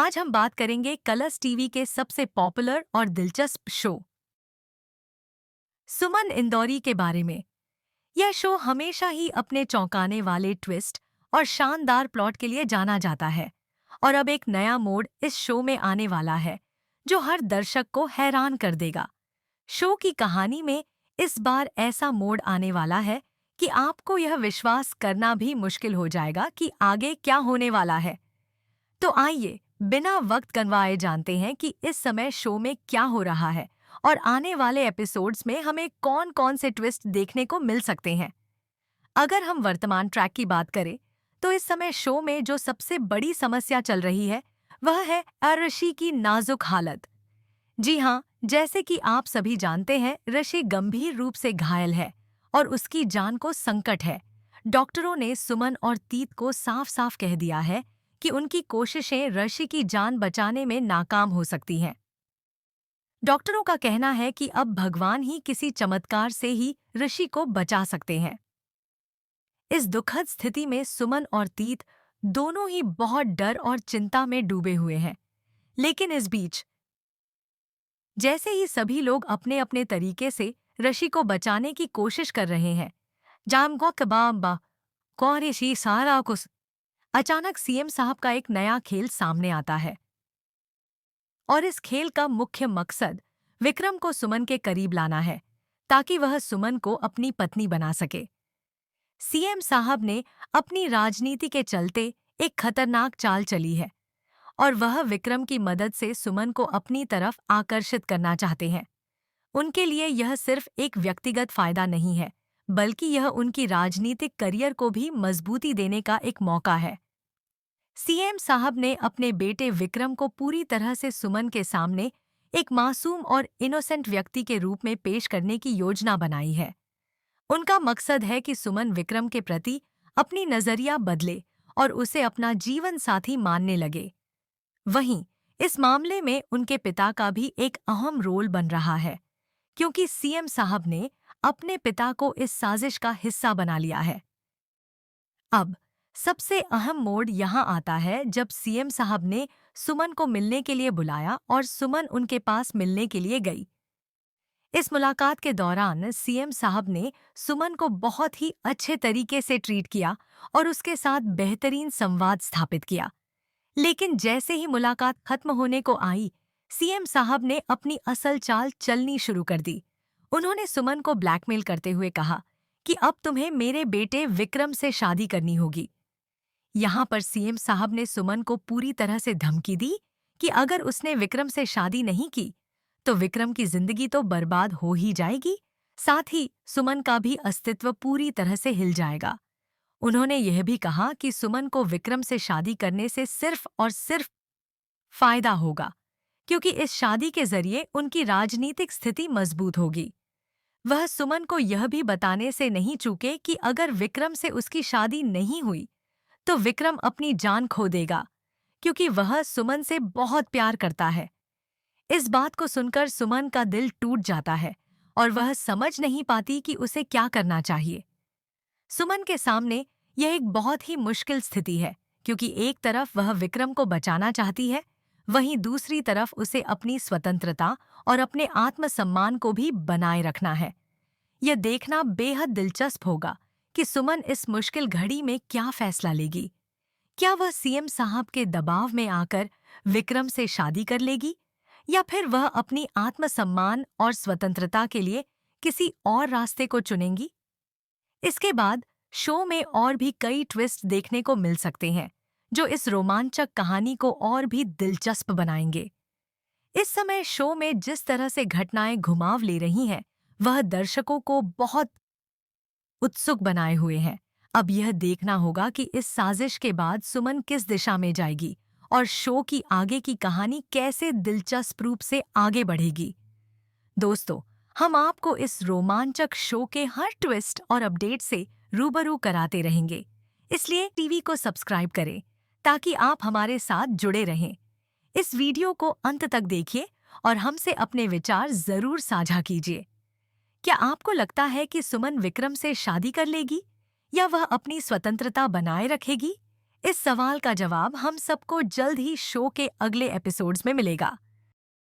आज हम बात करेंगे कलर्स टीवी के सबसे पॉपुलर और दिलचस्प शो सुमन इंदौरी के बारे में। यह शो हमेशा ही अपने चौंकाने वाले ट्विस्ट और शानदार प्लॉट के लिए जाना जाता है। और अब एक नया मोड़ इस शो में आने वाला है जो हर दर्शक को हैरान कर देगा। शो की कहानी में इस बार ऐसा मोड़ आने वाला है कि आपको यह विश्वास करना भी मुश्किल हो जाएगा कि आगे क्या होने वाला है। तो आइए बिना वक्त गंवाए जानते हैं कि इस समय शो में क्या हो रहा है और आने वाले एपिसोड्स में हमें कौन-कौन से ट्विस्ट देखने को मिल सकते हैं। अगर हम वर्तमान ट्रैक की बात करें, तो इस समय शो में जो सबसे बड़ी समस्या चल रही है, वह है ऋषि की नाजुक हालत। जी हाँ, जैसे कि आप सभी जानते हैं, ऋषि गंभीर रूप से घायल है और उसकी जान को संकट है। डॉक्टरों ने सुमन और तीत को साफ-साफ कह दिया है कि उनकी कोशिशें ऋषि की जान बचाने में नाकाम हो सकती हैं। डॉक्टरों का कहना है कि अब भगवान ही किसी चमत्कार से ही ऋषि को बचा सकते हैं। इस दुखद स्थिति में सुमन और तीत दोनों ही बहुत डर और चिंता में डूबे हुए हैं। लेकिन इस बीच जैसे ही सभी लोग अपने अपने तरीके से ऋषि को बचाने की कोशिश कर रहे हैं, जामगो कबाम्बा कौरिशी सारा कुछ अचानक सीएम साहब का एक नया खेल सामने आता है। और इस खेल का मुख्य मकसद विक्रम को सुमन के करीब लाना है ताकि वह सुमन को अपनी पत्नी बना सके। सीएम साहब ने अपनी राजनीति के चलते एक खतरनाक चाल चली है और वह विक्रम की मदद से सुमन को अपनी तरफ आकर्षित करना चाहते हैं। उनके लिए यह सिर्फ एक व्यक्तिगत फायदा नहीं है, बल्कि यह उनकी राजनीतिक करियर को भी मजबूती देने का एक मौका है। सीएम साहब ने अपने बेटे विक्रम को पूरी तरह से सुमन के सामने एक मासूम और इनोसेंट व्यक्ति के रूप में पेश करने की योजना बनाई है। उनका मकसद है कि सुमन विक्रम के प्रति अपनी नजरिया बदले और उसे अपना जीवन साथी मानने लगे। वहीं इस मामले में उनके पिता का भी एक अहम रोल बन रहा है, क्योंकि सीएम साहब ने अपने पिता को इस साजिश का हिस्सा बना लिया है। अब सबसे अहम मोड़ यहाँ आता है जब सीएम साहब ने सुमन को मिलने के लिए बुलाया और सुमन उनके पास मिलने के लिए गई। इस मुलाकात के दौरान सीएम साहब ने सुमन को बहुत ही अच्छे तरीके से ट्रीट किया और उसके साथ बेहतरीन संवाद स्थापित किया। लेकिन जैसे ही मुलाकात खत्म होने को आई, सीएम साहब ने अपनी असल चाल चलनी शुरू कर दी। उन्होंने सुमन को ब्लैकमेल करते हुए कहा कि अब तुम्हें मेरे बेटे विक्रम से शादी करनी होगी। यहाँ पर सीएम साहब ने सुमन को पूरी तरह से धमकी दी कि अगर उसने विक्रम से शादी नहीं की, तो विक्रम की जिंदगी तो बर्बाद हो ही जाएगी, साथ ही सुमन का भी अस्तित्व पूरी तरह से हिल जाएगा। उन्होंने यह भी कहा कि सुमन को विक्रम से शादी करने से सिर्फ और सिर्फ फायदा होगा, क्योंकि इस शादी के जरिए उनकी राजनीतिक स्थिति मजबूत होगी। वह सुमन को यह भी बताने से नहीं चूके कि अगर विक्रम से उसकी शादी नहीं हुई, तो विक्रम अपनी जान खो देगा, क्योंकि वह सुमन से बहुत प्यार करता है। इस बात को सुनकर सुमन का दिल टूट जाता है और वह समझ नहीं पाती कि उसे क्या करना चाहिए। सुमन के सामने यह एक बहुत ही मुश्किल स्थिति है, क्योंकि एक तरफ वह विक्रम को बचाना चाहती है, वहीं दूसरी तरफ उसे अपनी स्वतंत्रता और अपने आत्मसम्मान को भी बनाए रखना है। यह देखना बेहद दिलचस्प होगा कि सुमन इस मुश्किल घड़ी में क्या फैसला लेगी। क्या वह सीएम साहब के दबाव में आकर विक्रम से शादी कर लेगी, या फिर वह अपनी आत्मसम्मान और स्वतंत्रता के लिए किसी और रास्ते को चुनेंगी? इसके बाद शो में और भी कई ट्विस्ट देखने को मिल सकते हैं, जो इस रोमांचक कहानी को और भी दिलचस्प बनाएंगे। इस समय शो में जिस तरह से घटनाएं घुमाव ले रही हैं, वह दर्शकों को बहुत उत्सुक बनाए हुए हैं। अब यह देखना होगा कि इस साजिश के बाद सुमन किस दिशा में जाएगी और शो की आगे की कहानी कैसे दिलचस्प रूप से आगे बढ़ेगी। दोस्तों, हम आपको इस रोमांचक शो के हर ट्विस्ट और अपडेट से रूबरू कराते रहेंगे। इसलिए टीवी को सब्सक्राइब करें ताकि आप हमारे साथ जुड़े रहें। इस वीडियो को अंत तक देखिए और हमसे अपने विचार जरूर साझा कीजिए। क्या आपको लगता है कि सुमन विक्रम से शादी कर लेगी, या वह अपनी स्वतंत्रता बनाए रखेगी? इस सवाल का जवाब हम सबको जल्द ही शो के अगले एपिसोड्स में मिलेगा।